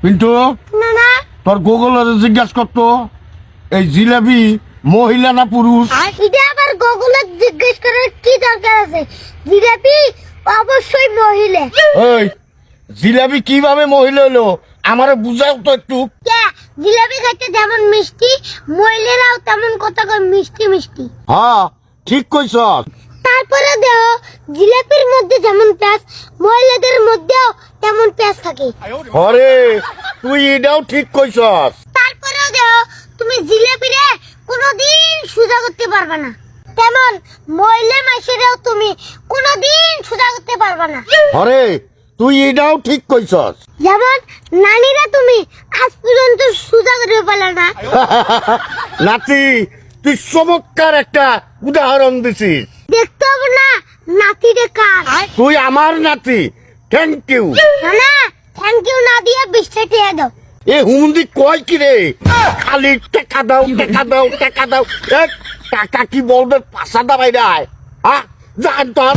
পিন্টু না না তোর গুগলের জিজ্ঞাসা করতো এই জিলাপি মহিলা না পুরুষ? এটা আবার গুগলে জিজ্ঞেস করার কি দরকার আছে? জিলাপি অবশ্যই মহিলা। এই জিলাপি কিভাবে মহিলা হলো আমারে বুঝাও তো একটু। কে জিলাপি খাইতে যেমন মিষ্টি, মহিলারাও তেমন কথা কয় মিষ্টি মিষ্টি। হ্যাঁ ঠিক কইছস। তারপরে দেও জিলাপির মধ্যে যেমন প্যাঁচ, মহিলাদের মধ্যেও তেমন প্যাঁচ থাকে। হরে তুই এটাও ঠিক কইছস। তারপরেও দেও তুমি জিলাপিরে কোনোদিন সোজা করতে পারবে না, তেমন মহিলা মাসেরেও তুমি কোনোদিন সোজা করতে পারবে না। হরে তুই এটাও ঠিক কইছস। যেমন নানিরা তুমি আজ পর্যন্ত সোজা করে পারলে না। নাতি তুই চমৎকার একটা উদাহরণ দিছিস। দেখতে হবে না নাতিরে কার। তুই আমার নাতি, থ্যাংক ইউ। না না থ্যাংক ইউ না দিয়ে 20টা টাকা দাও। এ হুমন্দি কয় কি রে, খালি টাকা দাও টাকা দাও টাকা দাও। টাকা কি বলবে পাশা দাবাই রায়, হ্যাঁ জান তোর।